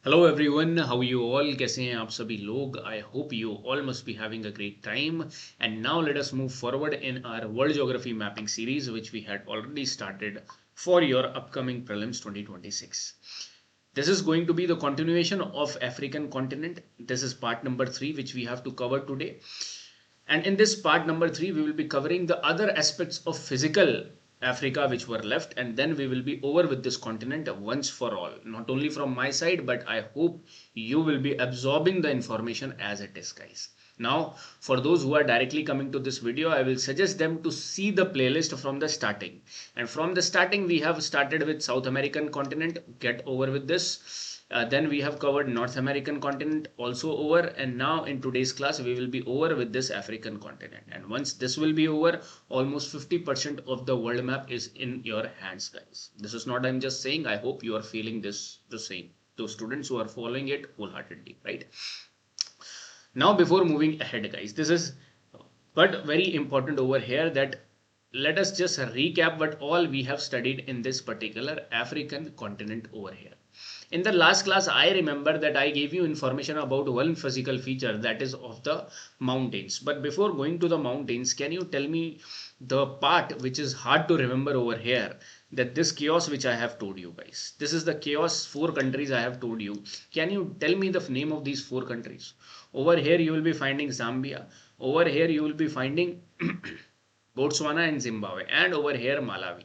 Hello everyone, how are you all? कैसे हैं आप सभी लोग? I hope you all must be having a great time. And now let us move forward in our World Geography Mapping series, which we had already started for your upcoming Prelims 2026. This is going to be the continuation of African continent. This is part number 3, which we have to cover today. And in this part number 3, we will be covering the other aspects of physical Africa which were left, and then we will be over with this continent once for all. Not only from my side, but I hope you will be absorbing the information as it is, guys. Now, for those who are directly coming to this video, I will suggest them to see the playlist from the starting. And from the starting, we have started with South American continent. Get over with this. Then we have covered North American continent also over, and now in today's class we will be over with this African continent. And once this will be over, almost 50% of the world map is in your hands, guys. This is not I'm just saying. I hope you are feeling this the same. Those students who are following it wholeheartedly, right? Now before moving ahead, guys, this is but very important over here that let us just recap what all we have studied in this particular African continent over here. In the last class, I remember that I gave you information about one physical feature, that is of the mountains. But before going to the mountains, can you tell me the part which is hard to remember over here, that this chaos which I have told you, guys, this is the chaos 4 countries I have told you. Can you tell me the name of these 4 countries? Over here you will be finding Zambia. Over here you will be finding Botswana and Zimbabwe, and over here Malawi.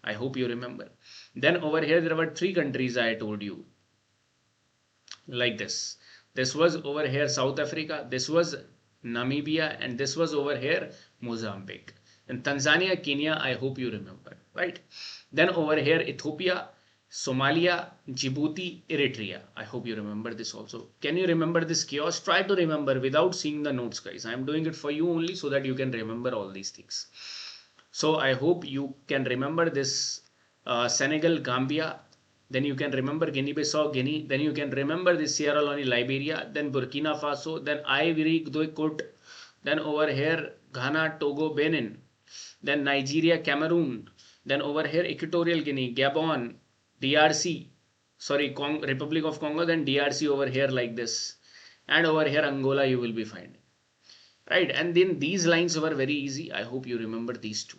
I hope you remember. Then over here there were 3 countries I told you, like this. This was over here South Africa, this was Namibia, and this was over here Mozambique. And Tanzania, Kenya, I hope you remember, right? Then over here Ethiopia, Somalia, Djibouti, Eritrea. I hope you remember this also. Can you remember this chaos? Try to remember without seeing the notes, guys. I am doing it for you only so that you can remember all these things. So I hope you can remember this Senegal, Gambia. Then you can remember Guinea-Bissau, Guinea. Then you can remember this Sierra Leone, Liberia. Then Burkina Faso. Then Ivory Coast. Then over here Ghana, Togo, Benin. Then Nigeria, Cameroon. Then over here Equatorial Guinea, Gabon, DRC. Sorry, Republic of Congo. Then DRC over here like this. And over here Angola you will be finding. Right, and then these lines were very easy. I hope you remember these two.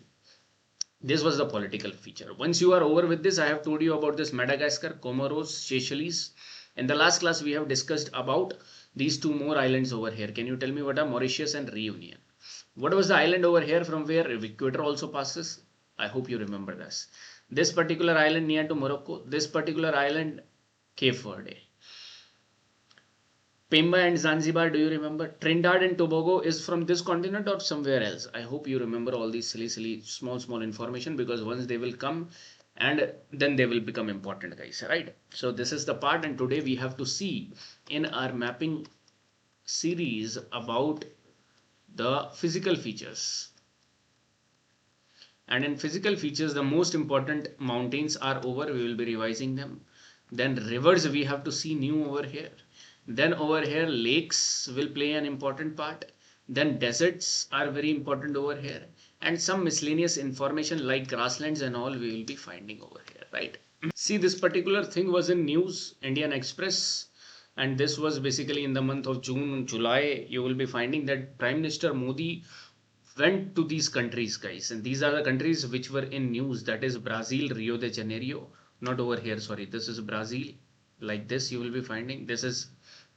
This was the political feature. Once you are over with this, I have told you about this Madagascar, Comoros, Seychelles. In the last class, we have discussed about these 2 more islands over here. Can you tell me what are Mauritius and Reunion? What was the island over here from where Equator also passes? I hope you remember this. This particular island near to Morocco. This particular island, Cape Verde. Pemba and Zanzibar, do you remember? Trinidad and Tobago is from this continent or somewhere else? I hope you remember all these silly, small information, because once they will come and then they will become important, guys, right? So this is the part, and today we have to see in our mapping series about the physical features. And in physical features, the most important mountains are over. We will be revising them. Then rivers we have to see new over here. Then over here lakes will play an important part. Then deserts are very important over here, and some miscellaneous information like grasslands and all we will be finding over here, right? See, this particular thing was in news, Indian Express, and this was basically in the month of June, July. You will be finding that Prime Minister Modi went to these countries, guys, and these are the countries which were in news. That is Brazil, Rio de Janeiro. Not over here, sorry, this is Brazil. Like this you will be finding. This is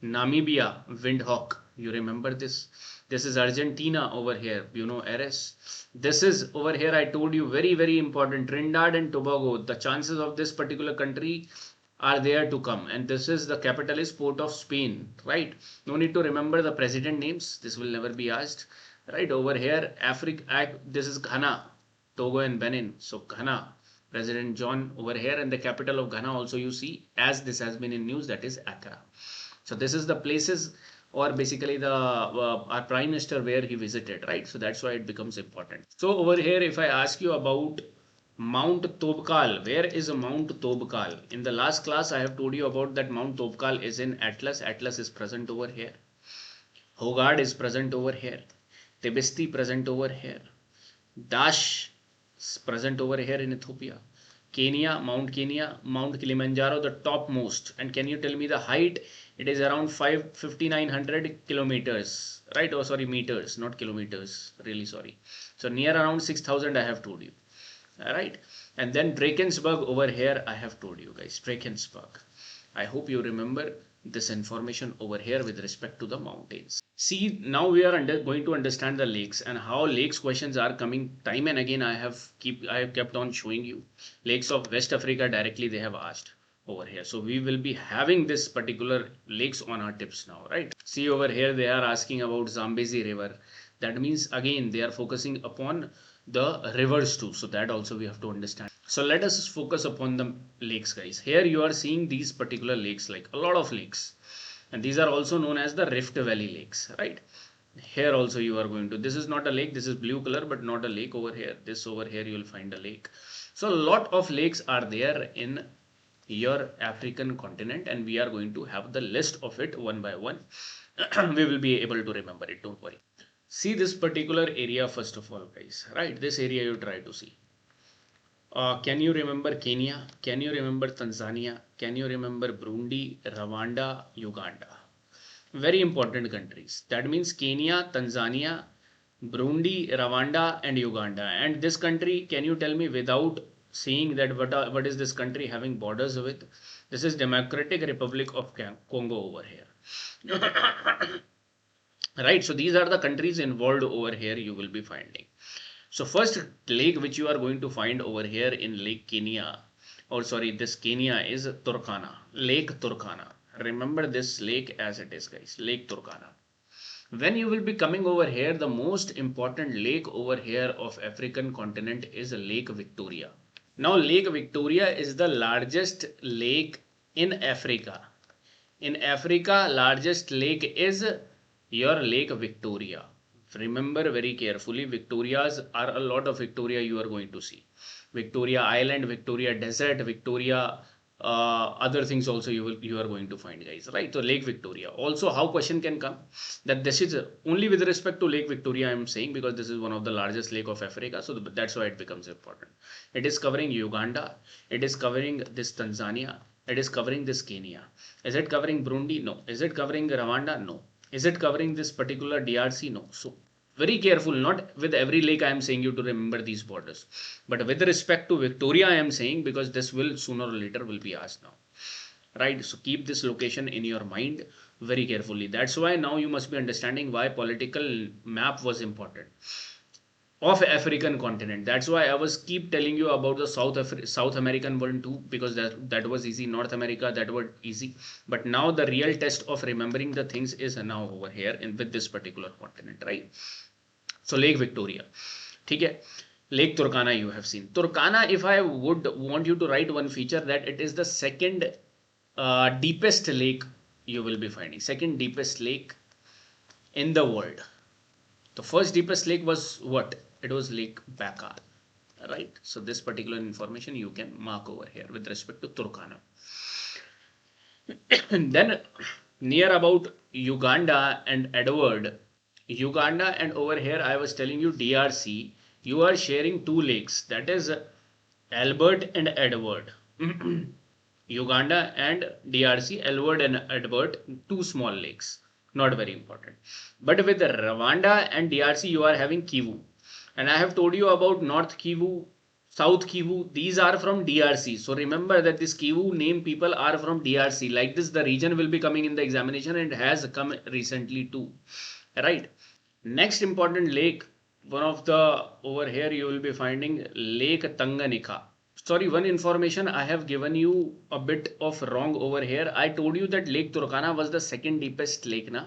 Namibia, Windhoek. You remember this? This is Argentina over here, Buenos Aires. This is over here, I told you, very important, Trinidad and Tobago. The chances of this particular country are there to come, and this is the capital is Port of Spain, right? No need to remember the president names. This will never be asked, right? Over here Africa, this is Ghana, Togo and Benin. So Ghana, President John over here, and the capital of Ghana also you see, as this has been in news, that is Accra. So this is the places, or basically the our prime minister where he visited, right? So that's why it becomes important. So over here, if I ask you about Mount Tobkal, where is Mount Tobkal? In the last class, I have told you about that Mount Tobkal is in Atlas. Atlas is present over here. Hogard is present over here. Tebesti present over here. Dash is present over here in Ethiopia. Kenya, Mount Kilimanjaro, the topmost. And can you tell me the height? It is around 5,900 kilometers, right? Oh, sorry, meters, not kilometers. Really sorry. So near around 6,000 I have told you. All right. And then Drakensberg over here I have told you guys. Drakensberg. I hope you remember this information over here with respect to the mountains. See, now we are going to understand the lakes and how lakes questions are coming time and again. I have kept on showing you lakes of West Africa directly they have asked over here. So we will be having this particular lakes on our tips now, right? See over here they are asking about Zambezi River. That means again they are focusing upon the rivers too. So that also we have to understand. So let us focus upon the lakes, guys. Here you are seeing these particular lakes, like a lot of lakes. And these are also known as the Rift Valley lakes, right? Here also you are going to, this is not a lake, this is blue color, but not a lake over here. This over here you will find a lake. So a lot of lakes are there in your African continent and we are going to have the list of it one by one. We will be able to remember it, don't worry. See this particular area first of all, guys, right? This area you try to see. Can you remember Kenya? Can you remember Tanzania? Can you remember Burundi, Rwanda, Uganda? Very important countries. That means Kenya, Tanzania, Burundi, Rwanda and Uganda. And this country, can you tell me without saying that what is this country having borders with? This is Democratic Republic of Congo over here. Right, so these are the countries involved over here you will be finding. So first lake which you are going to find over here in Lake Kenya, or sorry, this Kenya is Turkana, Lake Turkana. Remember this lake as it is, guys, Lake Turkana. When you will be coming over here, the most important lake over here of African continent is Lake Victoria. Now Lake Victoria is the largest lake in Africa. In Africa, largest lake is your Lake Victoria. Remember very carefully, Victorias are a lot of Victoria you are going to see. Victoria Island, Victoria Desert, Victoria, other things also you are going to find, guys, right? So Lake Victoria. Also, how question can come that this is only with respect to Lake Victoria I am saying, because this is one of the largest lake of Africa, so that's why it becomes important. It is covering Uganda, it is covering this Tanzania, it is covering this Kenya. Is it covering Burundi? No. Is it covering Rwanda? No. Is it covering this particular DRC? No. So very careful, not with every lake I am saying you to remember these borders, but with respect to Victoria I am saying, because this will sooner or later will be asked now, right? So keep this location in your mind very carefully. That's why now you must be understanding why political map was important of African continent. That's why I was keep telling you about the South American one too, because that was easy. North America, that was easy. But now the real test of remembering the things is now over here with this particular continent, right? So Lake Victoria. Okay. Lake Turkana you have seen. Turkana, if I would want you to write one feature, that it is the second deepest lake you will be finding. Second deepest lake in the world. The first deepest lake was what? It was Lake Baikal, right? So this particular information you can mark over here with respect to Turkana. Then near about Uganda and Edward, Uganda and over here I was telling you DRC, you are sharing two lakes, that is Albert and Edward. Uganda and DRC, Albert and Edward, two small lakes, not very important. But with Rwanda and DRC you are having Kivu. And I have told you about North Kivu, South Kivu. These are from DRC. So remember that this Kivu name people are from DRC. Like this, the region will be coming in the examination and has come recently too. Right. Next important lake, one of the over here you will be finding Lake Tanganyika. Sorry, one information I have given you a bit of wrong over here. I told you that Lake Turkana was the second deepest lake, na?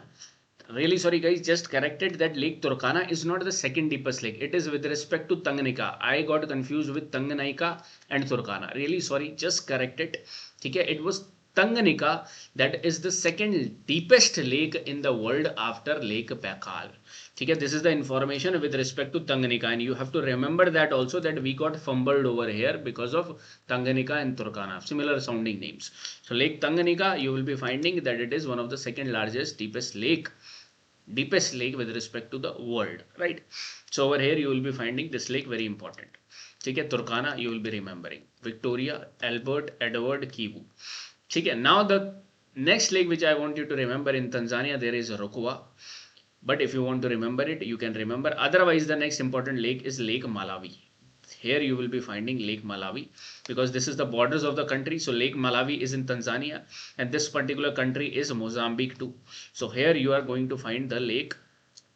Really sorry guys, just corrected that Lake Turkana is not the second deepest lake. It is with respect to Tanganyika. I got confused with Tanganyika and Turkana. Really sorry, just correct it. Okay, it was Tanganyika that is the second deepest lake in the world after Lake Baikal. Okay, this is the information with respect to Tanganyika, and you have to remember that also that we got fumbled over here because of Tanganyika and Turkana, similar sounding names. So Lake Tanganyika, you will be finding that it is one of the second largest deepest lake with respect to the world, right? So over here you will be finding this lake very important. ठीक है, तुर्काना you will be remembering, Victoria, Albert, Edward, Kivu. ठीक है, now the next lake which I want you to remember in Tanzania, there is Rukwa. But if you want to remember it, you can remember. Otherwise, the next important lake is Lake Malawi. Here you will be finding Lake Malawi because this is the borders of the country. So Lake Malawi is in Tanzania and this particular country is Mozambique too. So here you are going to find the lake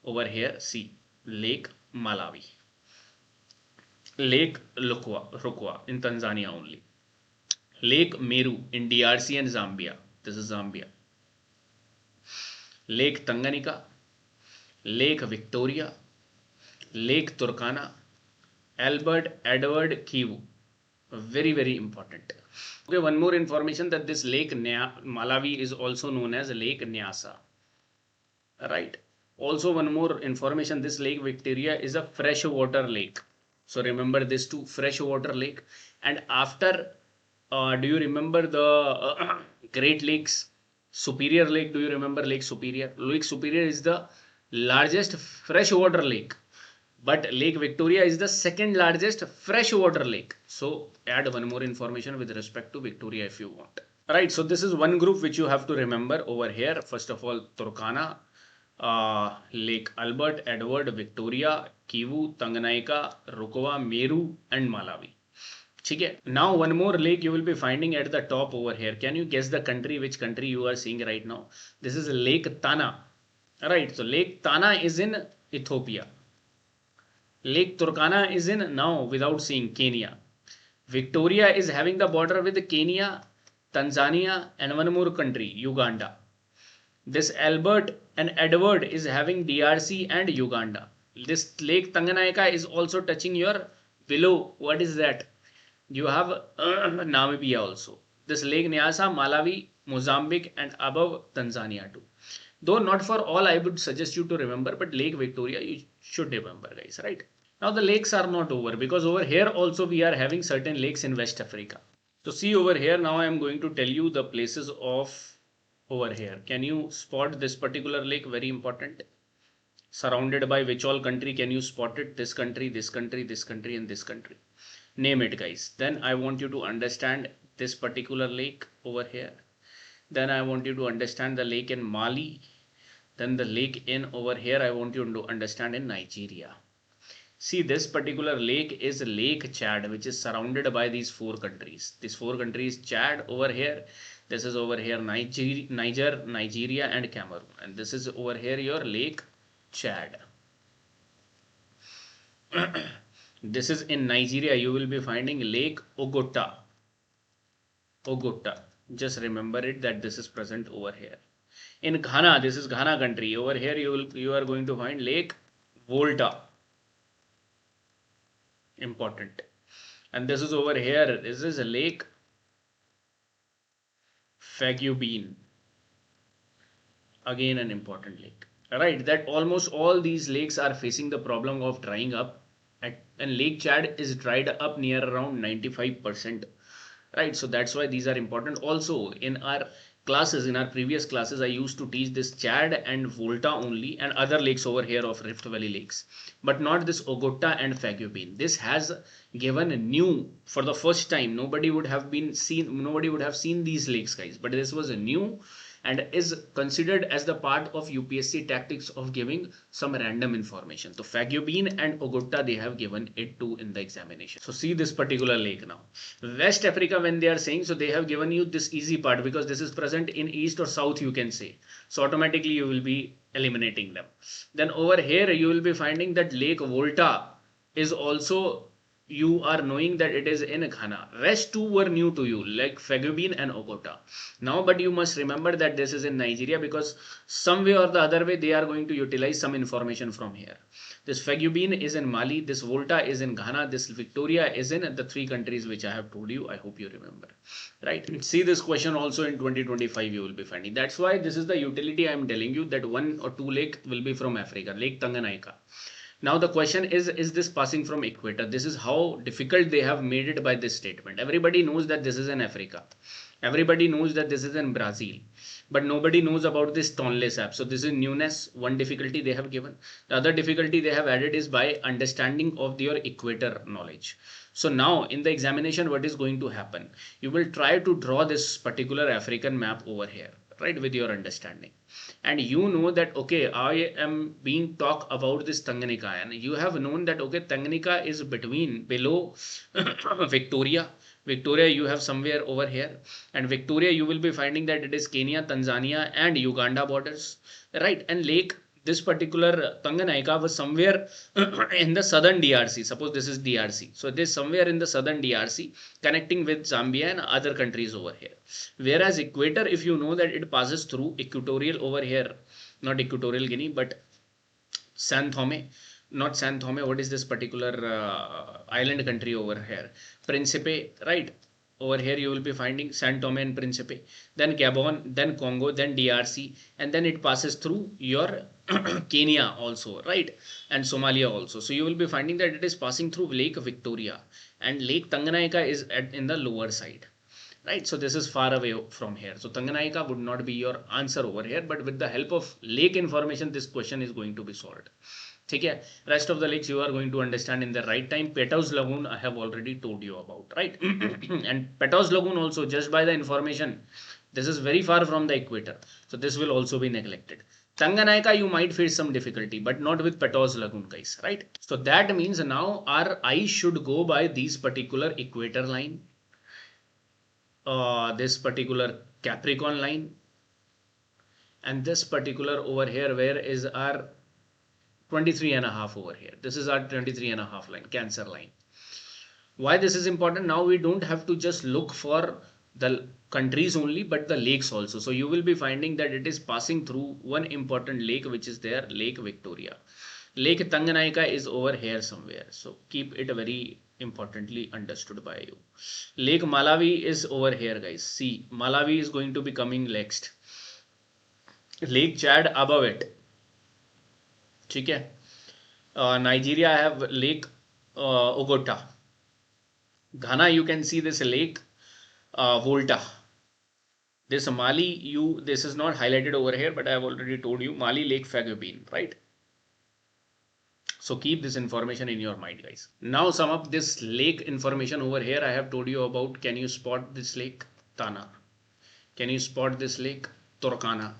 over here. See, Lake Malawi, Lake Rukwa in Tanzania only, Lake Meru in DRC and Zambia. This is Zambia. Lake Tanganyika, Lake Victoria, Lake Turkana, Albert, Edward, Kivu. Very, very important. Okay, one more information that this Lake Malawi is also known as Lake Nyasa. Right. Also one more information, this Lake Victoria is a freshwater lake. So remember this too, freshwater lake. And after, do you remember the Great Lakes? Superior Lake, do you remember Lake Superior? Lake Superior is the largest freshwater lake. But Lake Victoria is the second largest freshwater lake. So add one more information with respect to Victoria if you want. Right, so this is one group which you have to remember over here. First of all, Turkana, Lake Albert, Edward, Victoria, Kivu, Tanganyika, Rukwa, Meru and Malawi. Okay. Now one more lake you will be finding at the top over here. Can you guess the country, which country you are seeing right now? This is Lake Tana. Right, so Lake Tana is in Ethiopia. Lake Turkana is in, now without seeing, Kenya. Victoria is having the border with Kenya, Tanzania and one more country, Uganda. This Albert and Edward is having DRC and Uganda. This Lake Tanganyika is also touching your below. What is that? You have Namibia also. This Lake Nyasa, Malawi, Mozambique and above Tanzania too. Though not for all I would suggest you to remember, but Lake Victoria you should remember, guys, right? Now the lakes are not over because over here also we are having certain lakes in West Africa. So see over here, now I am going to tell you the places of over here. Can you spot this particular lake? Very important. Surrounded by which all country can you spot it? This country, this country, this country and this country. Name it, guys. Then I want you to understand this particular lake over here. Then I want you to understand the lake in Mali. Then the lake in over here I want you to understand in Nigeria. See, this particular lake is Lake Chad, which is surrounded by these four countries. These four countries, Chad over here. This is over here Niger, Nigeria and Cameroon. And this is over here your Lake Chad. This is in Nigeria. You will be finding Lake Ogota. Ogota. Just remember it that this is present over here. In Ghana, this is Ghana country. Over here you are going to find Lake Volta. Important. And this is over here. This is a Lake Fagubin. Again an important lake. Right, that almost all these lakes are facing the problem of drying up. And Lake Chad is dried up near around 95%. Right, so that's why these are important. Also in our classes, in our previous classes, I used to teach this Chad and Volta only and other lakes over here of Rift Valley lakes, but not this Ogota and Fagubin. This has given a new, for the first time, nobody would have seen these lakes, guys, but this was a new and is considered as the part of UPSC tactics of giving some random information. So Fagubin and Ogota, they have given it to in the examination. So see this particular lake now. West Africa, when they are saying, so they have given you this easy part because this is present in east or south, you can say. So automatically you will be eliminating them. Then over here you will be finding that Lake Volta is also, you are knowing that it is in Ghana. Rest two were new to you, like Fagubin and Ogota. Now, but you must remember that this is in Nigeria because some way or the other way they are going to utilize some information from here. This Fagubin is in Mali, this Volta is in Ghana, this Victoria is in the three countries which I have told you. I hope you remember. Right? See this question also in 2025 you will be finding. That's why this is the utility I am telling you that one or two lake will be from Africa, Lake Tanganyika. Now the question is this passing from equator? This is how difficult they have made it by this statement. Everybody knows that this is in Africa. Everybody knows that this is in Brazil. But nobody knows about this Tonle Sap. So this is newness, one difficulty they have given. The other difficulty they have added is by understanding of your equator knowledge. So now in the examination, what is going to happen? You will try to draw this particular African map over here, right, with your understanding. And you know that, okay, I am being talk about this Tanganyika, and you have known that, okay, Tanganyika is below Victoria. Victoria you have somewhere over here, and Victoria you will be finding that it is Kenya, Tanzania and Uganda borders, right? And lake, this particular Tanganyika was somewhere in the southern DRC. Suppose this is DRC. So this somewhere in the southern DRC connecting with Zambia and other countries over here. Whereas Equator, if you know that it passes through equatorial over here, not Equatorial Guinea, but San Thome, not San Thome, what is this particular island country over here? Principe, right? Over here you will be finding San Tome and Principe, then Gabon, then Congo, then DRC, and then it passes through your Kenya also, right? And Somalia also. So you will be finding that it is passing through Lake Victoria, and Lake Tanganyika is in the lower side, right? So this is far away from here. So Tanganyika would not be your answer over here, but with the help of lake information, this question is going to be solved. Okay, rest of the lakes you are going to understand in the right time. Petau's Lagoon I have already told you about, right? And Petau's Lagoon also, just by the information, this is very far from the equator, so this will also be neglected. Tanganyika you might face some difficulty, but not with Petau's Lagoon, guys, right? So that means now our eyes should go by these particular equator line, this particular Capricorn line, and this particular over here, where is our 23.5 over here. This is our 23.5 line, Cancer line. Why this is important? Now we don't have to just look for the countries only, but the lakes also. So you will be finding that it is passing through one important lake, which is there, Lake Victoria. Lake Tanganyika is over here somewhere. So keep it very importantly understood by you. Lake Malawi is over here, guys. See, Malawi is going to be coming next. Lake Chad above it. ठीक है. Nigeria I have Lake Ogota. Ghana you can see this Lake Volta. This Mali, this is not highlighted over here, but I have already told you, Mali Lake Fagubin, right? So keep this information in your mind, guys. Now sum up this lake information over here. I have told you about, can you spot this lake? Tana. Can you spot this lake? Turkana.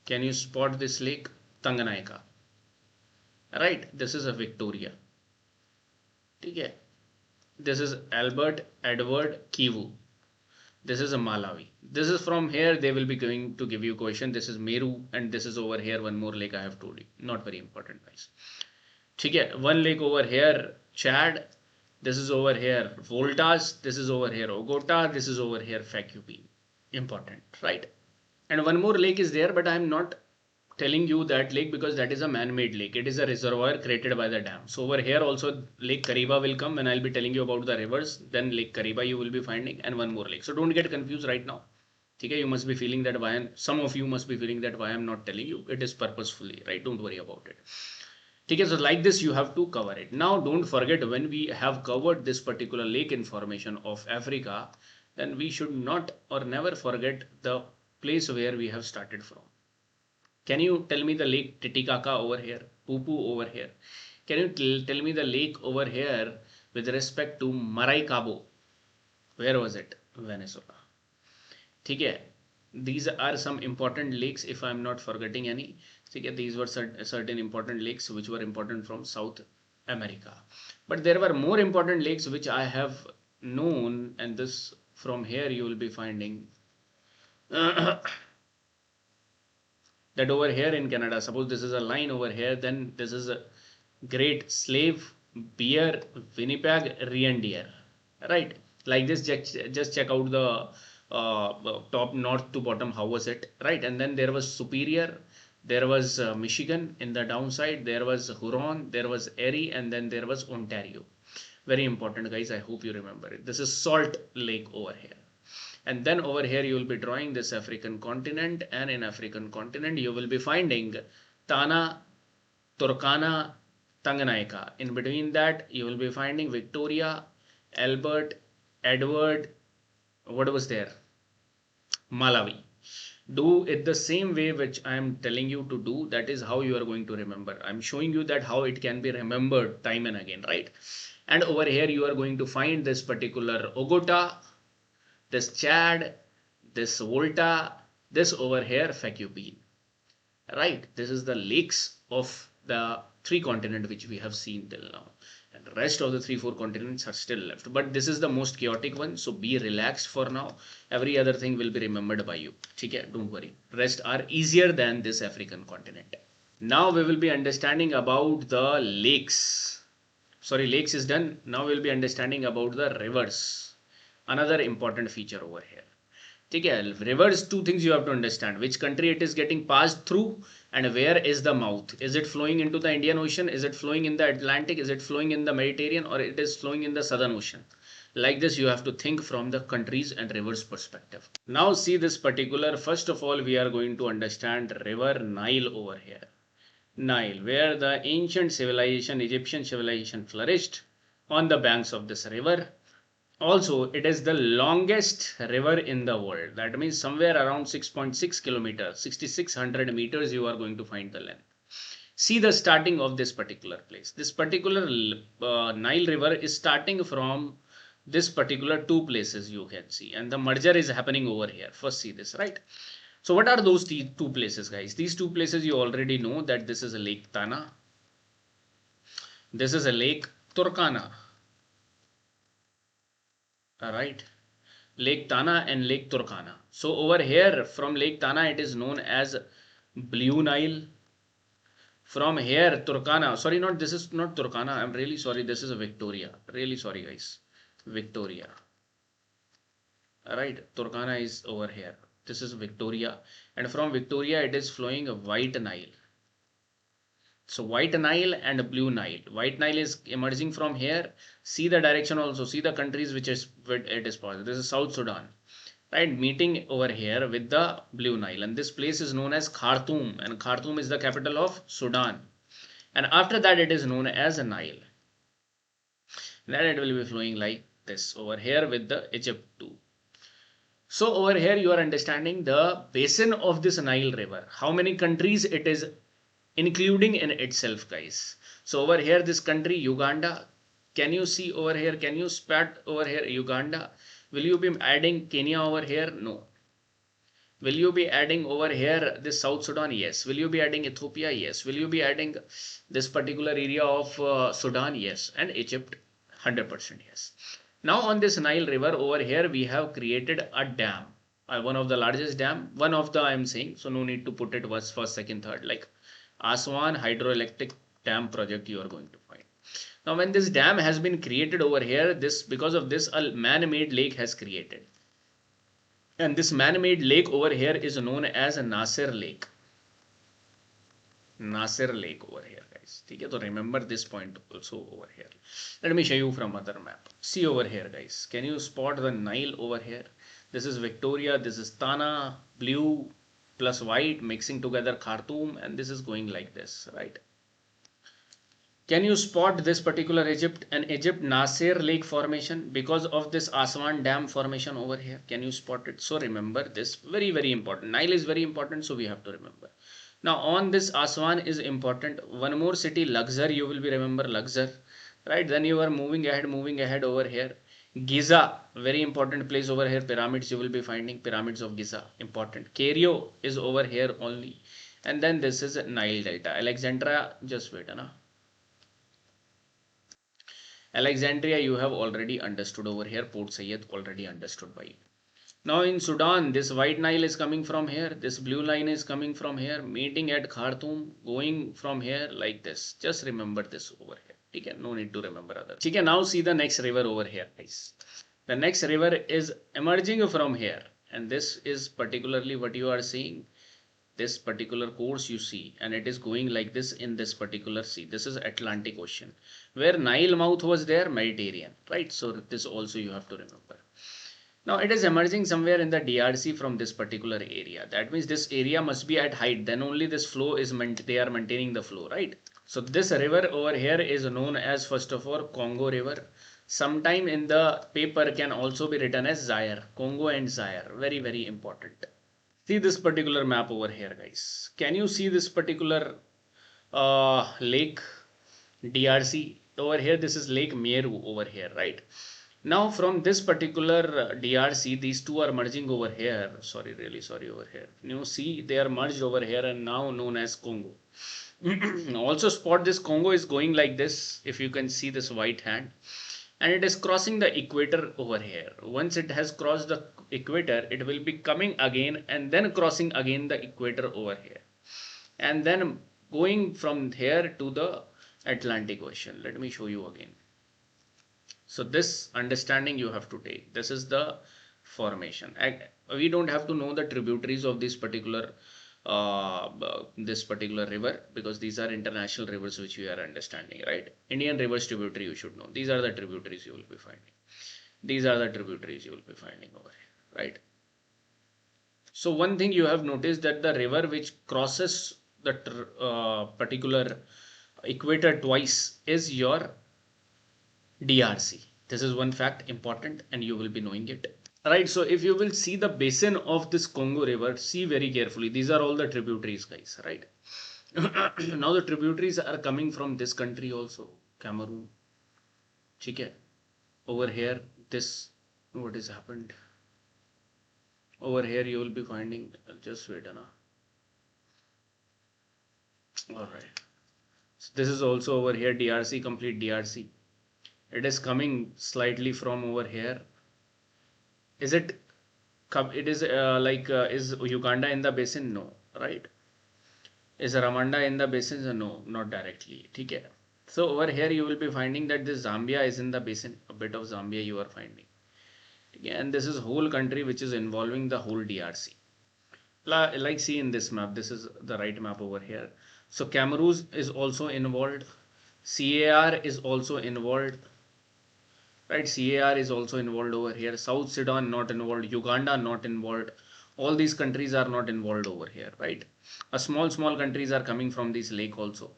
Can you spot this lake? Tanganyika. Right, this is a Victoria. Okay. This is Albert Edward Kivu. This is a Malawi. This is from here, they will be going to give you a question. This is Meru, and this is over here one more lake I have told you. Not very important, guys. Okay, one lake over here, Chad. This is over here, Voltas. This is over here, Ogota. This is over here, Facupi. Important, right? And one more lake is there, but I am not telling you that lake because that is a man-made lake. It is a reservoir created by the dam. So over here also Lake Kariba will come, and I'll be telling you about the rivers. Then Lake Kariba you will be finding, and one more lake. So don't get confused right now. Okay, you must be feeling that some of you must be feeling that why I'm not telling you. It is purposefully, right? Don't worry about it. Okay, so like this you have to cover it. Now don't forget, when we have covered this particular lake information of Africa, then we should not or never forget the place where we have started from. Can you tell me the Lake Titicaca over here? Pupu over here. Can you tell me the lake over here with respect to Maracaibo? Where was it? Venezuela. Okay. These are some important lakes, if I am not forgetting any. Okay, these were certain important lakes which were important from South America. But there were more important lakes which I have known, and this from here you will be finding that over here in Canada, suppose this is a line over here, then this is a Great Slave, Bear, Winnipeg, Reindeer, right? Like this, just check out the top north to bottom, how was it, right? And then there was Superior, there was Michigan in the downside, there was Huron, there was Erie, and then there was Ontario. Very important, guys, I hope you remember it. This is Salt Lake over here. And then over here you will be drawing this African continent, and in African continent you will be finding Tana, Turkana, Tanganyika. In between that you will be finding Victoria, Albert, Edward, what was there? Malawi. Do it the same way which I am telling you to do. That is how you are going to remember. I am showing you that how it can be remembered time and again, right? And over here you are going to find this particular Ogota, this Chad, this Volta, this over here Facupine. Right, this is the lakes of the three continents which we have seen till now, and the rest of the 3-4 continents are still left, but this is the most chaotic one, so be relaxed for now. Every other thing will be remembered by you. Okay, don't worry, rest are easier than this African continent. Now we will be understanding about the lakes. Sorry, lakes is done. Now we will be understanding about the rivers, another important feature over here. Okay, rivers, two things you have to understand: which country it is getting passed through and where is the mouth. Is it flowing into the Indian Ocean? Is it flowing in the Atlantic? Is it flowing in the Mediterranean, or it is flowing in the Southern Ocean? Like this you have to think from the countries and rivers perspective. Now see this particular, first of all we are going to understand river Nile over here. Nile, where the ancient civilization, Egyptian civilization flourished on the banks of this river. Also, it is the longest river in the world. That means somewhere around 6.6 kilometers, 6,600 meters you are going to find the length. See the starting of this particular place. This particular Nile River is starting from this particular two places you can see, and the merger is happening over here. First see this, right? So what are those two places, guys? These two places you already know that this is a Lake Tana. This is a Lake Turkana. Alright. Lake Tana and Lake Turkana. So over here from Lake Tana it is known as Blue Nile. From here Turkana, sorry, not, this is not Turkana, I'm really sorry, this is a Victoria. Really sorry guys. Victoria. Alright, Turkana is over here. This is Victoria, and from Victoria it is flowing a White Nile. So White Nile and Blue Nile. White Nile is emerging from here. See the direction also. See the countries which is it is possible. This is South Sudan, right? Meeting over here with the Blue Nile, and this place is known as Khartoum, and Khartoum is the capital of Sudan. And after that it is known as Nile. Then it will be flowing like this over here with the Egypt too. So over here you are understanding the basin of this Nile River. How many countries it is including in itself, guys? So over here this country Uganda. Can you see over here? Can you spot over here Uganda? Will you be adding Kenya over here? No. Will you be adding over here this South Sudan? Yes. Will you be adding Ethiopia? Yes. Will you be adding this particular area of Sudan? Yes. And Egypt? 100% yes. Now on this Nile River over here we have created a dam, one of the largest dam, one of the I am saying, so no need to put it first, second, third, like Aswan hydroelectric dam project you are going to find. Now when this dam has been created over here, this because of this a man-made lake has created, and this man-made lake over here is known as a Nasser Lake. Nasser Lake over here, guys. Okay, so remember this point also over here. Let me show you from other map. See over here, guys. Can you spot the Nile over here? This is Victoria, this is Tana, blue plus white mixing together Khartoum, and this is going like this, right? Can you spot this particular Egypt and Egypt Nasser Lake formation because of this Aswan Dam formation over here? Can you spot it? So remember this, very, very important. Nile is very important, so we have to remember. Now on this Aswan is important. One more city, Luxor, you will be remember Luxor, right? Then you are moving ahead over here. Giza, very important place over here. Pyramids you will be finding, pyramids of Giza, important. Cairo is over here only. And then this is Nile Delta. Alexandria, just wait, na. Alexandria you have already understood over here. Port Said already understood by you. Now in Sudan, this White Nile is coming from here. This blue line is coming from here, meeting at Khartoum, going from here like this. Just remember this over here. Okay, no need to remember other. Okay, now see the next river over here, guys. The next river is emerging from here, and this is particularly what you are seeing. This particular course you see, and it is going like this in this particular sea. This is Atlantic Ocean. Where Nile mouth was there, Mediterranean, right? So this also you have to remember. Now it is emerging somewhere in the DRC from this particular area. That means this area must be at height. Then only this flow is they are maintaining the flow, right? So this river over here is known as, first of all, Congo River. Sometime in the paper can also be written as Zaire. Congo and Zaire. Very, very important. See this particular map over here, guys. Can you see this particular lake? DRC. over here this is Lake Meru over here, right? Now from this particular DRC, these two are merging over here. Sorry, really sorry over here. You see, they are merged over here and now known as Congo. Also spot this Congo is going like this. If you can see this white hand, and it is crossing the equator over here. Once it has crossed the equator, it will be coming again and then crossing again the equator over here, and then going from here to the Atlantic Ocean. Let me show you again. So this understanding you have to take. This is the formation. We don't have to know the tributaries of this particular river, because these are international rivers which we are understanding, right? Indian rivers tributary you should know. These are the tributaries you will be finding. These are the tributaries you will be finding over here, right? So one thing you have noticed that the river which crosses the particular equator twice is your DRC. This is one fact important and you will be knowing it. Right, so if you will see the basin of this Congo River, see very carefully. These are all the tributaries, guys, right? Now the tributaries are coming from this country also, Cameroon. Okay. Over here, this, what has happened? Over here you will be finding, just wait, Anna. Alright. So this is also over here, DRC, complete DRC. It is coming slightly from over here. Is it? It is is Uganda in the basin? No, right? Is Rwanda in the basin? No, not directly. Okay. So over here you will be finding that this Zambia is in the basin. A bit of Zambia you are finding. Okay. And this is whole country which is involving the whole DRC. Like see in this map, this is the right map over here. So Cameroon is also involved. CAR is also involved. Right, CAR is also involved over here. South Sudan not involved. Uganda not involved. All these countries are not involved over here, right? A small countries are coming from this lake also.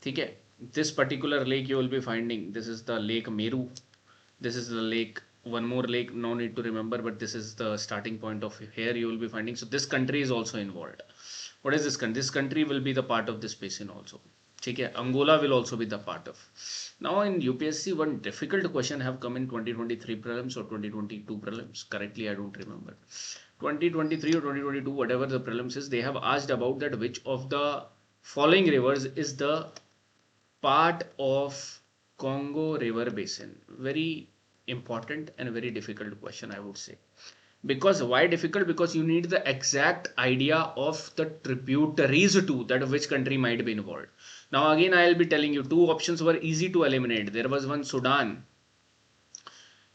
Okay, this particular lake you will be finding. This is the Lake Meru. This is the lake. One more lake, no need to remember, but this is the starting point of here you will be finding. So this country is also involved. What is this country? This country will be the part of this basin also. Okay, Angola will also be the part of. Now in UPSC, one difficult question have come in 2023 prelims or 2022 prelims. Correctly, I don't remember. 2023 or 2022, whatever the prelims is, they have asked about that which of the following rivers is the part of Congo River basin. Very important and very difficult question, I would say. Because why difficult? Because you need the exact idea of the tributaries to that which country might be involved. Now again I'll be telling you two options were easy to eliminate. There was one Sudan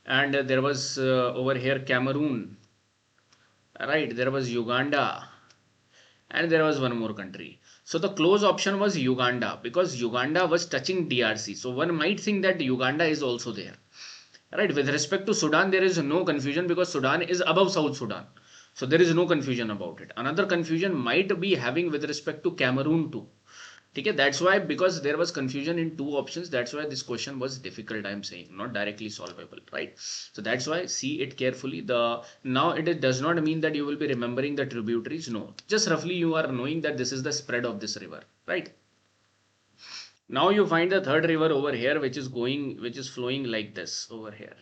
and there was over here Cameroon, right? There was Uganda and there was one more country. So the close option was Uganda because Uganda was touching DRC. So one might think that Uganda is also there. Right, with respect to Sudan, there is no confusion because Sudan is above South Sudan. So there is no confusion about it. Another confusion might be having with respect to Cameroon too. Okay, that's why, because there was confusion in two options, that's why this question was difficult, I'm saying, not directly solvable, right? So that's why see it carefully. Now it does not mean that you will be remembering the tributaries. No, just roughly you are knowing that this is the spread of this river, right? Now you find the third river over here, which is flowing like this over here.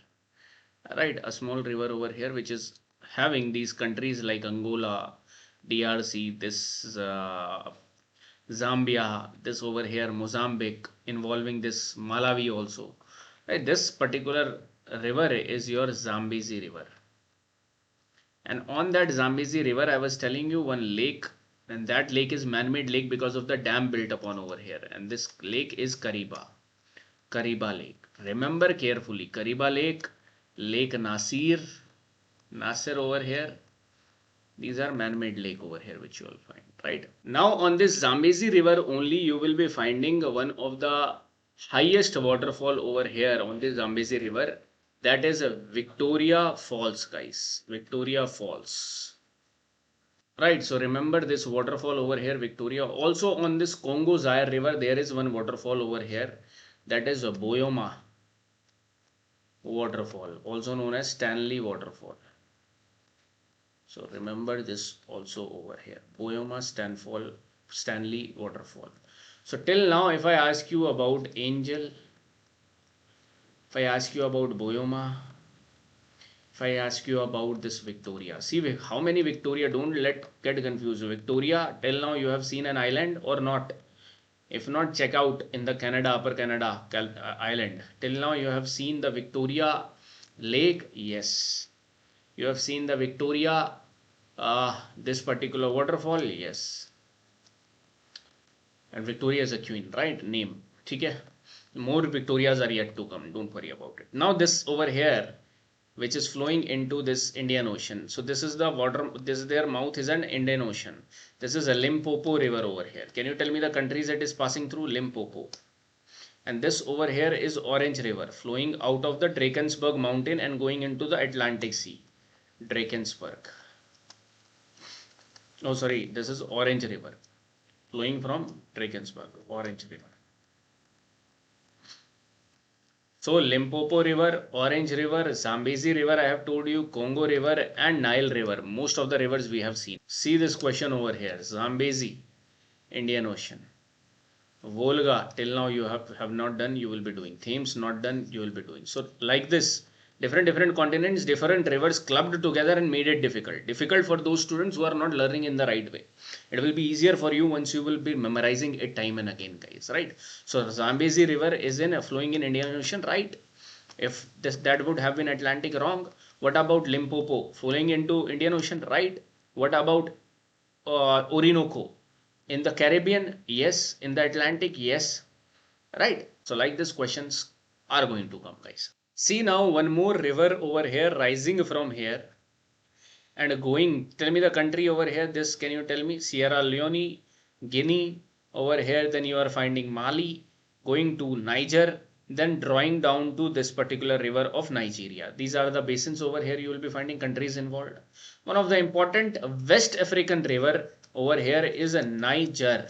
Right, a small river over here, which is having these countries like Angola, DRC, this Zambia, this over here, Mozambique, involving this Malawi also. Right, this particular river is your Zambezi River. And on that Zambezi River, I was telling you one lake, and that lake is man-made lake because of the dam built upon over here. And this lake is Kariba Lake. Remember carefully, Kariba Lake, Lake Nasir over here. These are man-made lake over here, which you will find, right? Now on this Zambezi River only, you will be finding one of the highest waterfall over here on this Zambezi River. That is a Victoria Falls, guys. Victoria Falls. Right, so remember this waterfall over here, Victoria. Also on this Congo Zaire River, there is one waterfall over here. That is a Boyoma waterfall, also known as Stanley waterfall. So remember this also over here, Boyoma Stanley waterfall. So till now, if I ask you about Angel, If I ask you about Boyoma, if I ask you about this Victoria, see how many Victoria, don't get confused. Victoria, till now you have seen an island or not? If not, check out in the Canada, Upper Canada island. Till now you have seen the Victoria Lake, yes. You have seen the Victoria, this particular waterfall, yes. And Victoria is a queen, right? Name. Okay. More Victorias are yet to come. Don't worry about it. Now this over here, which is flowing into this Indian Ocean. So this is the water, this is their mouth is an Indian Ocean. This is a Limpopo River over here. Can you tell me the countries it is passing through? Limpopo. And this over here is Orange River flowing out of the Drakensberg mountain and going into the Atlantic Sea. Drakensberg. Oh, sorry, this is Orange River flowing from Drakensberg, Orange River. So Limpopo River, Orange River, Zambezi River, I have told you, Congo River and Nile River. Most of the rivers we have seen. See this question over here. Zambezi, Indian Ocean. Volga, till now you have not done, you will be doing. Thames, not done, you will be doing. So like this, different continents, different rivers clubbed together and made it difficult. Difficult for those students who are not learning in the right way. It will be easier for you once you will be memorizing it time and again, guys, right? So Zambezi River is flowing in Indian Ocean, right? If that would have been Atlantic, wrong. What about Limpopo flowing into Indian Ocean, right? What about Orinoco in the Caribbean? Yes. In the Atlantic? Yes. Right. So like this questions are going to come, guys. See now one more river over here rising from here and going. Tell me the country over here. This, can you tell me? Sierra Leone, Guinea over here. Then you are finding Mali, going to Niger, then drawing down to this particular river of Nigeria. These are the basins over here. You will be finding countries involved. One of the important West African river over here is a Niger.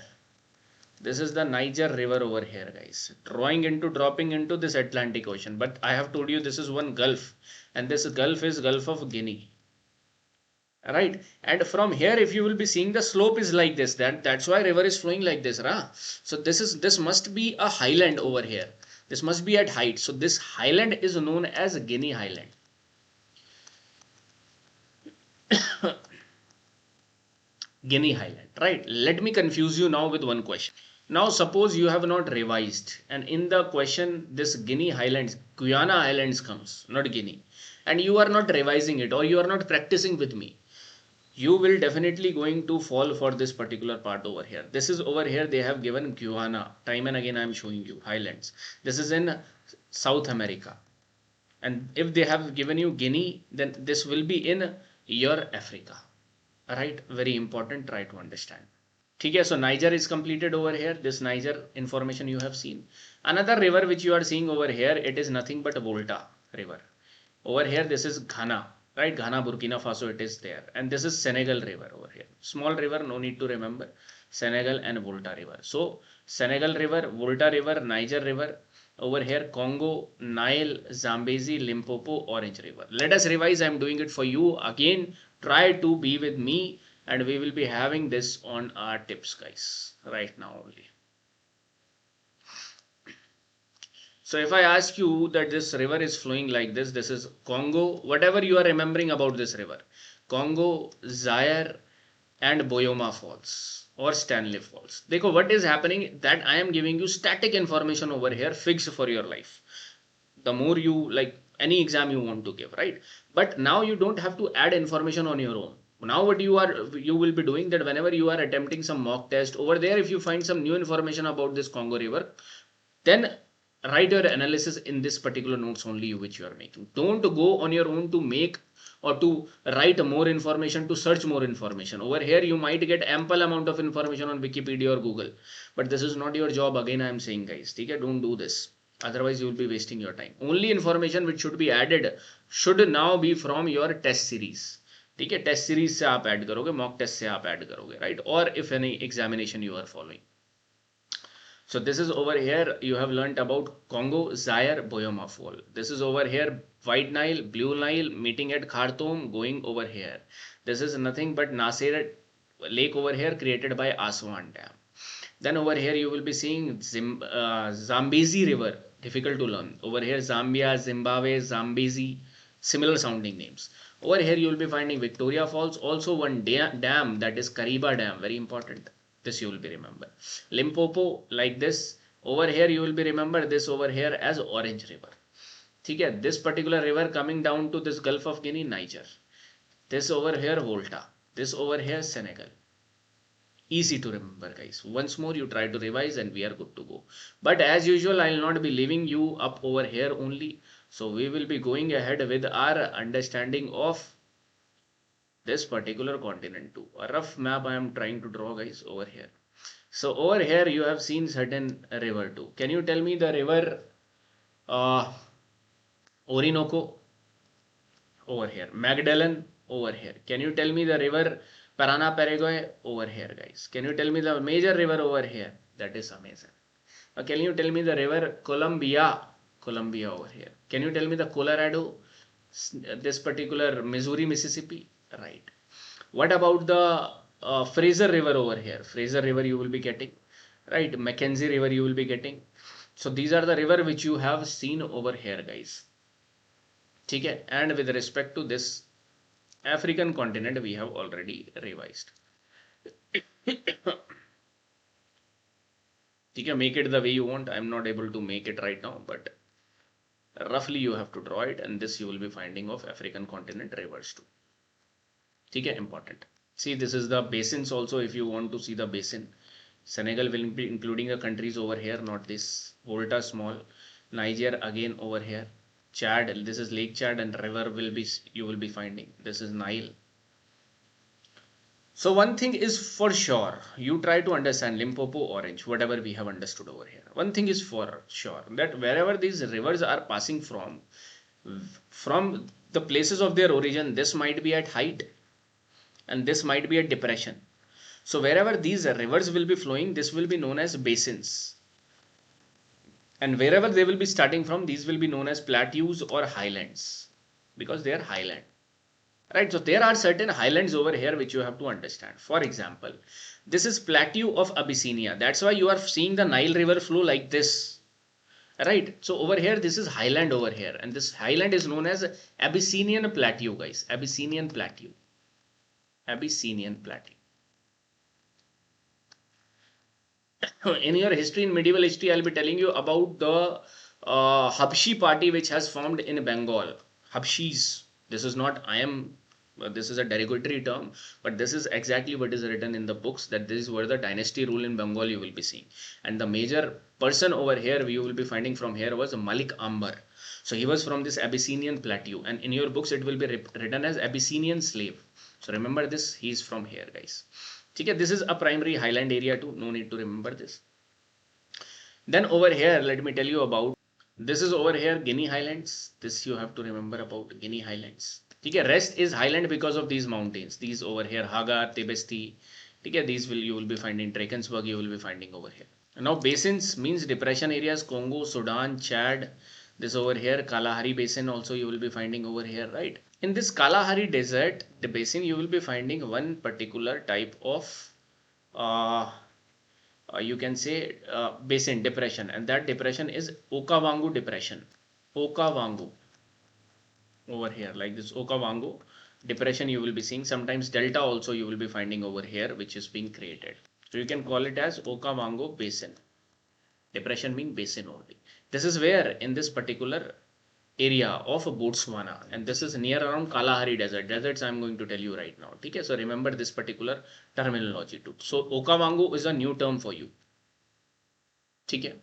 This is the Niger River over here, guys. Dropping into this Atlantic Ocean. But I have told you this is one Gulf. And this Gulf is Gulf of Guinea. Right. And from here, if you will be seeing the slope is like this. That's why river is flowing like this. So this must be a highland over here. This must be at height. So this highland is known as Guinea Highland. Guinea Highland, right? Let me confuse you now with one question. Now suppose you have not revised and in the question this Guinea Highlands, Guyana Islands comes, not Guinea, and you are not revising it or you are not practicing with me, you will definitely going to fall for this particular part over here. This is over here they have given Guyana, time and again I am showing you Highlands. This is in South America, and if they have given you Guinea, then this will be in your Africa. Right, very important, try to understand. Okay, so Niger is completed over here. This Niger information you have seen. Another river which you are seeing over here, it is nothing but Volta River. Over here, this is Ghana, right? Ghana, Burkina Faso, it is there. And this is Senegal River over here. Small river, no need to remember. Senegal and Volta River. So Senegal River, Volta River, Niger River. Over here, Congo, Nile, Zambezi, Limpopo, Orange River. Let us revise. I am doing it for you again. Try to be with me and we will be having this on our tips, guys, right now only. So if I ask you that this river is flowing like this is Congo, whatever you are remembering about this river, Congo, Zaire and Boyoma Falls or Stanley Falls. Dekho, what is happening that I am giving you static information over here fixed for your life. The more you like any exam you want to give, right? But now you don't have to add information on your own. Now what you will be doing that whenever you are attempting some mock test over there, if you find some new information about this Congo River, then write your analysis in this particular notes only which you are making. Don't go on your own to make or to write more information, to search more information. Over here you might get ample amount of information on Wikipedia or Google, but this is not your job. Again I am saying, guys, okay, don't do this. Otherwise you will be wasting your time. Only information which should be added should now be from your test series. ठीक है, test series से आप add करोगे, mock test से आप add करोगे, right? और if any examination you are following. So this is over here you have learnt about Congo, Zaire, Boyoma Fall. This is over here White Nile, Blue Nile meeting at Khartoum, going over here. This is nothing but Nasser Lake over here created by Aswan Dam. Then over here you will be seeing Zambezi River difficult to learn. Over here, Zambia, Zimbabwe, Zambezi, similar sounding names. Over here, you will be finding Victoria Falls, also one dam, that is Kariba Dam, very important. This you will be remember. Limpopo, like this. Over here, you will be remember this over here as Orange River. Okay, this particular river coming down to this Gulf of Guinea, Niger. This over here, Volta. This over here, Senegal. Easy to remember, guys. Once more you try to revise and we are good to go. But as usual, I will not be leaving you up over here only. So we will be going ahead with our understanding of this particular continent too. A rough map I am trying to draw, guys, over here. So over here you have seen certain river too. Can you tell me the river Orinoco? Over here. Magdalene? Over here. Can you tell me the river Parana Paraguay? Over here, guys. Can you tell me the major river over here? That is Amazon. Can you tell me the river Columbia? Columbia over here. Can you tell me the Colorado? This particular Missouri, Mississippi? Right. What about the Fraser River over here? Fraser River you will be getting. Right. Mackenzie River you will be getting. So these are the river which you have seen over here, guys. Okay. And with respect to this African continent, we have already revised. Okay, make it the way you want. I'm not able to make it right now, but roughly you have to draw it, and this you will be finding of African continent rivers too. Okay, important. See, this is the basins also. If you want to see the basin, Senegal will be including the countries over here, not this. Volta small, Niger again over here. Chad, this is Lake Chad, and river will be, you will be finding. This is Nile. So one thing is for sure, you try to understand Limpopo, Orange, whatever we have understood over here. One thing is for sure, that wherever these rivers are passing from the places of their origin, this might be at height and this might be at depression. So wherever these rivers will be flowing, this will be known as basins. And wherever they will be starting from, these will be known as plateaus or highlands, because they are highland. Right, so there are certain highlands over here which you have to understand. For example, this is plateau of Abyssinia. That's why you are seeing the Nile River flow like this. Right, so over here, this is highland over here. And this highland is known as Abyssinian Plateau, guys. Abyssinian Plateau. Abyssinian Plateau. In your history, in medieval history, I'll be telling you about the Habshi party which has formed in Bengal. Habshis. This is not, this is a derogatory term, but this is exactly what is written in the books, that this is where the dynasty rule in Bengal you will be seeing. And the major person over here you will be finding from here was Malik Ambar. So he was from this Abyssinian Plateau, and in your books it will be written as Abyssinian slave. So remember this, he is from here, guys. Okay, this is a primary highland area too, no need to remember this. Then over here, let me tell you about, this is over here Guinea Highlands. This you have to remember about Guinea Highlands. Okay, rest is highland because of these mountains. These over here, Hagar, Tibesti. Okay, these you will be finding Drakensberg, you will be finding over here. And now basins means depression areas, Congo, Sudan, Chad. This over here, Kalahari Basin also you will be finding over here, right? In this Kalahari Desert, the basin you will be finding one particular type of you can say basin depression, and that depression is Okavango depression. Okavango over here, like this Okavango depression you will be seeing. Sometimes delta also you will be finding over here, which is being created. So you can call it as Okavango basin. Depression means basin only. This is where in this particular area of Botswana, and this is near around Kalahari Desert. Deserts I am going to tell you right now. Okay, so remember this particular terminology too. So Okavango is a new term for you. Okay.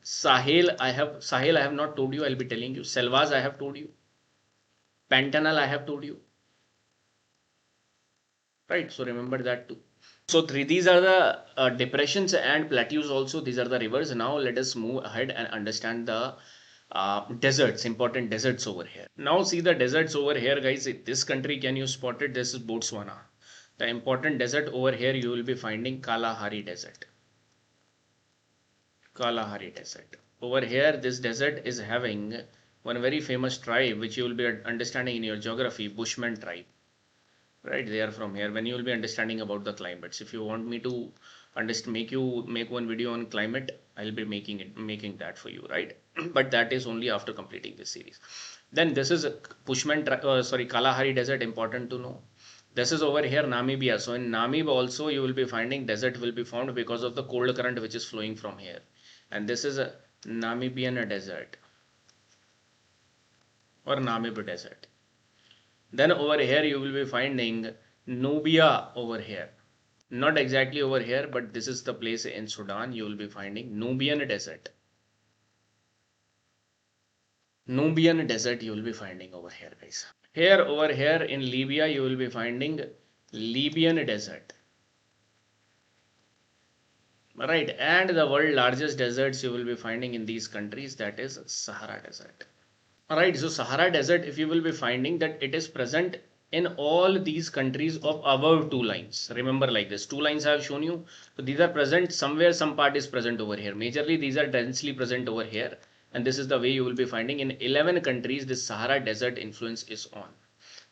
Sahel I have not told you. I'll be telling you. Selvas I have told you. Pantanal I have told you. Right. So remember that too. So these are the depressions and plateaus also. These are the rivers. Now let us move ahead and understand the deserts, important deserts over here. Now see the deserts over here, guys. This country, can you spot it? This is Botswana. The important desert over here you will be finding Kalahari Desert. Kalahari Desert. Over here, this desert is having one very famous tribe which you will be understanding in your geography, Bushman tribe. right? They are from here. When you will be understanding about the climates, if you want me to make one video on climate, I'll be making that for you, right? But that is only after completing this series. Then this is Kalahari Desert, important to know. This is over here Namibia. So in Namib also you will be finding desert will be formed because of the cold current which is flowing from here. And this is a Namibian desert or Namib desert. Then over here you will be finding Nubia over here. Not exactly over here, but this is the place in Sudan. You will be finding Nubian desert. Nubian desert you will be finding over here, guys. Here over here in Libya you will be finding Libyan desert. Right, and the world largest deserts you will be finding in these countries, that is Sahara Desert. Alright, so Sahara Desert, if you will be finding that it is present in all these countries of above two lines. Remember like this, two lines I have shown you. So these are present somewhere, some part is present over here. Majorly these are densely present over here. And this is the way you will be finding in 11 countries this Sahara Desert influence is on.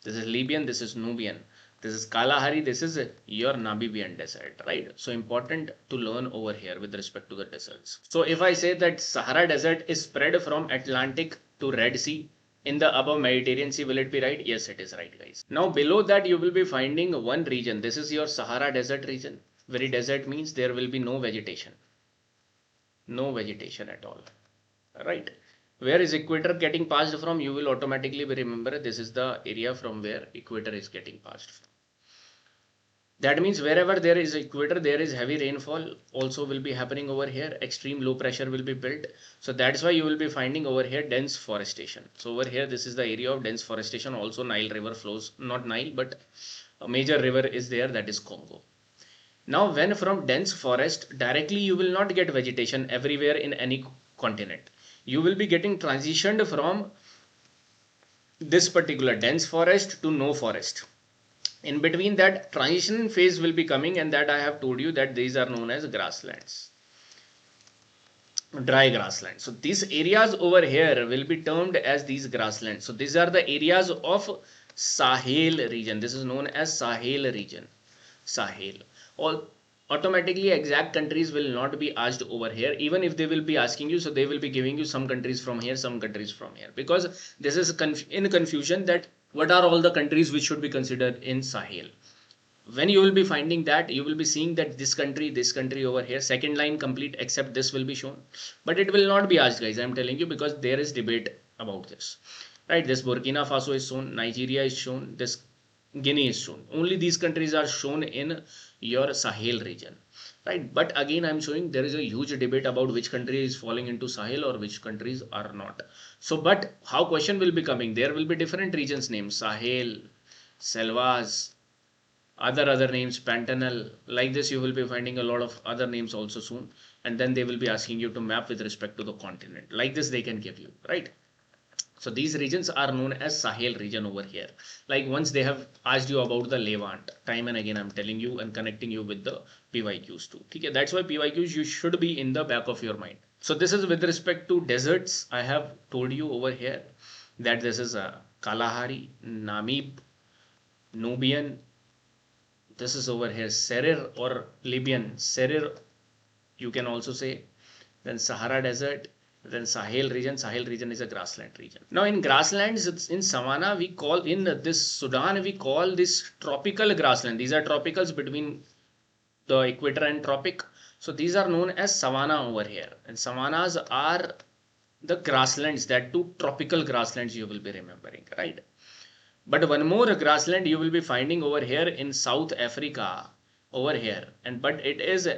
This is Libyan, this is Nubian. This is Kalahari, this is your Namibian desert, right? So important to learn over here with respect to the deserts. So if I say that Sahara Desert is spread from Atlantic to Red Sea in the above Mediterranean Sea, will it be right? Yes, it is right, guys. Now below that you will be finding one region. This is your Sahara Desert region. Very desert means there will be no vegetation. No vegetation at all, right? Where is equator getting passed from? You will automatically remember this is the area from where equator is getting passed from. That means wherever there is equator, there is heavy rainfall also will be happening over here. Extreme low pressure will be built. So that's why you will be finding over here dense forestation. So over here, this is the area of dense forestation. Also Nile River flows, not Nile, but a major river is there, that is Congo. Now when from dense forest, directly you will not get vegetation everywhere in any continent. You will be getting transitioned from this particular dense forest to no forest. In between that transition phase will be coming, and that I have told you that these are known as grasslands, dry grasslands. So these areas over here will be termed as these grasslands. So these are the areas of Sahel region. This is known as Sahel region. Sahel. All automatically exact countries will not be asked over here, even if they will be asking you. So they will be giving you some countries from here, some countries from here, because this is in confusion that what are all the countries which should be considered in Sahel. When you will be finding that, you will be seeing that this country over here, second line complete except this will be shown, but it will not be asked, guys. I am telling you because there is debate about this, right? This Burkina Faso is shown, Nigeria is shown, this Guinea is shown. Only these countries are shown in your Sahel region, right? But again, I'm showing there is a huge debate about which country is falling into Sahel or which countries are not. So, but how question will be coming? There will be different regions names: Sahel, Selvas, other names, Pantanal. Like this, you will be finding a lot of other names also soon. And then they will be asking you to map with respect to the continent. Like this, they can give you, right? So these regions are known as Sahel region over here. Like once they have asked you about the Levant, time and again I'm telling you and connecting you with the PYQs too. Okay, that's why PYQs you should be in the back of your mind. So this is with respect to deserts. I have told you over here that this is a Kalahari, Namib, Nubian. This is over here Serir or Libyan. Serir you can also say. Then Sahara Desert. Then Sahel region. Sahel region is a grassland region. Now in grasslands, in Savannah, we call, in this Sudan, we call this tropical grassland. These are tropicals between the equator and tropic. So these are known as savanna over here. And savannas are the grasslands, that two tropical grasslands you will be remembering, right? But one more grassland you will be finding over here in South Africa, over here. And but it is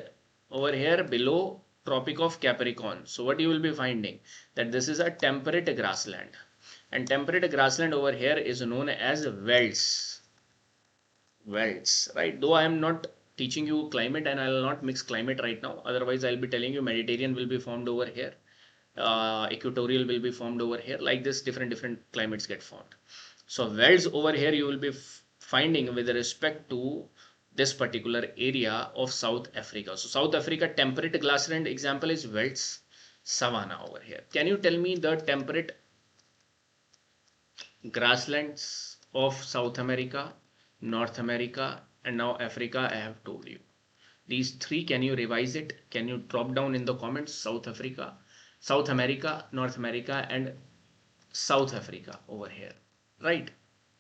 over here below Tropic of Capricorn. So what you will be finding that this is a temperate grassland, and temperate grassland over here is known as velds. Velds, right? Though I am not teaching you climate and I will not mix climate right now. Otherwise, I'll be telling you Mediterranean will be formed over here. Equatorial will be formed over here. Like this, different climates get formed. So velds over here you will be finding with respect to this particular area of South Africa. So South Africa temperate grassland example is velds, savanna over here. Can you tell me the temperate grasslands of South America? North America, and now Africa I have told you. These three, can you revise it? Can you drop down in the comments? South America, North America, and South Africa over here, right?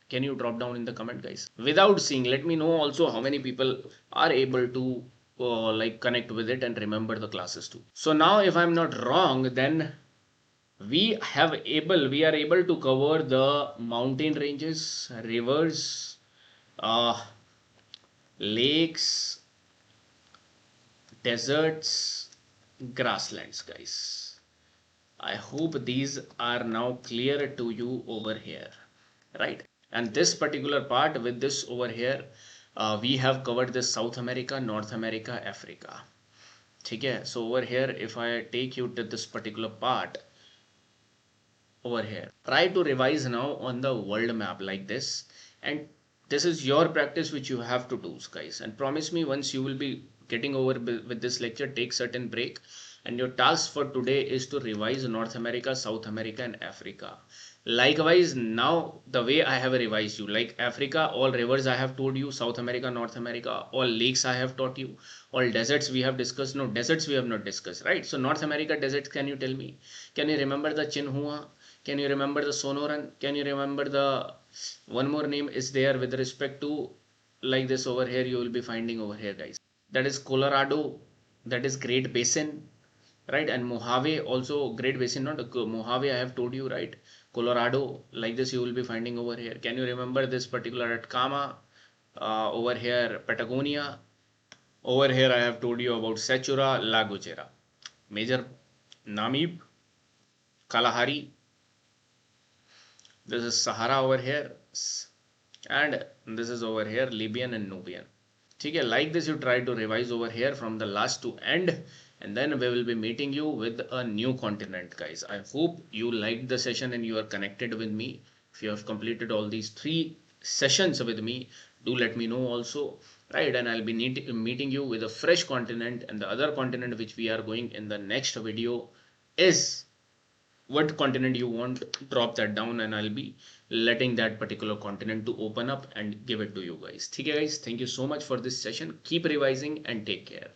Can you drop down in the comment, guys? Without seeing, let me know also how many people are able to like connect with it and remember the classes too. So now, if I'm not wrong, then we are able to cover the mountain ranges, rivers, uh, lakes, deserts, grasslands, guys. I hope these are now clear to you over here, right? And this particular part with this over here, we have covered this South America, North America, Africa. Okay, so over here, if I take you to this particular part over here, try to revise now on the world map like this, and this is your practice which you have to do, guys. And promise me, once you will be getting over with this lecture, take certain break, and your task for today is to revise North America, South America, and Africa. Likewise, now the way I have revised you, like Africa, all rivers I have told you, South America, North America, all lakes I have taught you, all deserts we have discussed. No, deserts we have not discussed, right? So North America deserts, can you tell me? Can you remember the Chinhua? Can you remember the Sonoran? Can you remember the one more name is there with respect to like this over here? You will be finding over here, guys. That is Colorado. That is Great Basin, right? And Mojave also Great Basin, not Mojave. I have told you, right? Colorado, like this you will be finding over here. Can you remember this particular Atacama? Over here, Patagonia. Over here, I have told you about Sechura, La Gojera, Major Namib, Kalahari. This is Sahara over here, and this is over here Libyan and Nubian. Okay, like this you try to revise over here from the last to end, and then we will be meeting you with a new continent, guys. I hope you liked the session and you are connected with me. If you have completed all these 3 sessions with me, do let me know also, right? And I'll be meeting you with a fresh continent, and the other continent which we are going in the next video is what continent you want. Drop that down and I'll be letting that particular continent to open up and give it to you guys. Okay guys, thank you so much for this session. Keep revising and take care.